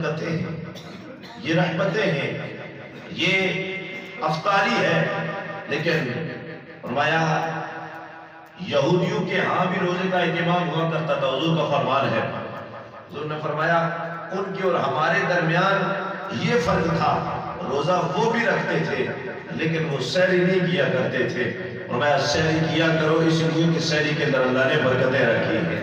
یہ رحمتیں ہیں، یہ افطاری ہے، لیکن فرمایا یہودیوں کے ہاں بھی روزے کا اہتمام ہوا کرتا تھا، حضور کا فرمان ہے۔ حضور نے فرمایا ان کے اور ہمارے درمیان یہ فرق تھا، روزہ وہ بھی رکھتے تھے لیکن وہ سحری نہیں کیا کرتے تھے۔ فرمایا سحری کیا کرو اس لیے کہ سحری کے اندر اللہ نے برکتیں رکھی ہیں۔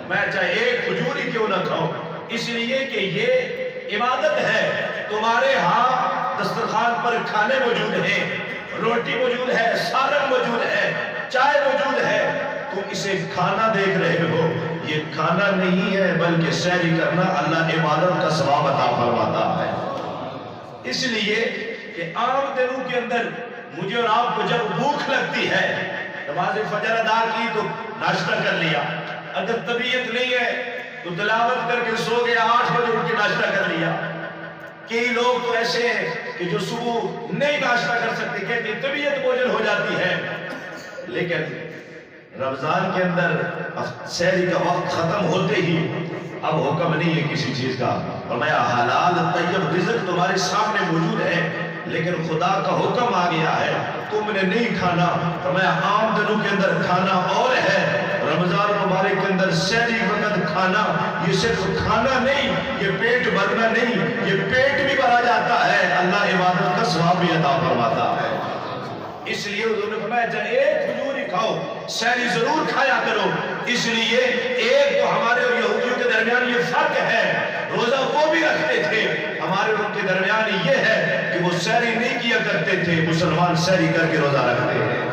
میں چاہے ایک کھجور ہی کیوں نہ کھاؤں، اس لیے کہ یہ عبادت ہے۔ تمہارے ہاں دسترخوان پر کھانے موجود ہیں، روٹی موجود ہے، سالن موجود ہے، چائے موجود ہے، تم اسے کھانا دیکھ رہے ہو، یہ کھانا نہیں ہے بلکہ سحری کرنا اللہ عبادت کا ثواب عطا فرماتا ہے۔ اس لیے کہ عام دنوں کے اندر مجھے اور آپ کو جب بھوک لگتی ہے، نماز فجر ادا کی تو ناشتہ کر لیا، اگر طبیعت نہیں ہے تو تلاوت کر کے سو گیا، 8 بجے اٹھ کے ناشتہ کر لیا۔ کئی لوگ تو ایسے ہیں کہ جو صبح نہیں ناشتہ کر سکتے، کہتے ہیں طبیعت بوجھل ہو جاتی ہے، لیکن رمضان کے اندر سحری کا وقت ختم ہوتے ہی اب حکم نہیں ہے کسی چیز کا، فرمایا حلال طیب رزق تمہارے سامنے موجود ہے لیکن خدا کا حکم آ گیا ہے تم نے نہیں کھانا۔ فرمایا عام دنوں کے اندر کھانا اور ہے، رمضان مبارک کے اندر سحری وقت کھانا، یہ صرف کھانا نہیں، یہ پیٹ بھرنا نہیں، یہ پیٹ بھی بھرا جاتا ہے، اللہ عبادت کا ثواب بھی عطا فرماتا ہے۔ اس لیے حضور نے فرمایا چاہے ایک کھجور ہی کھاؤ، سحری ضرور کھایا کرو۔ اس لیے ایک تو ہمارے اور یہودیوں کے درمیان یہ فرق ہے، روزہ وہ بھی رکھتے تھے، ہمارے اور ان کے درمیان یہ ہے کہ وہ سحری نہیں کیا کرتے تھے، مسلمان سحری کر کے روزہ رکھتے ہیں۔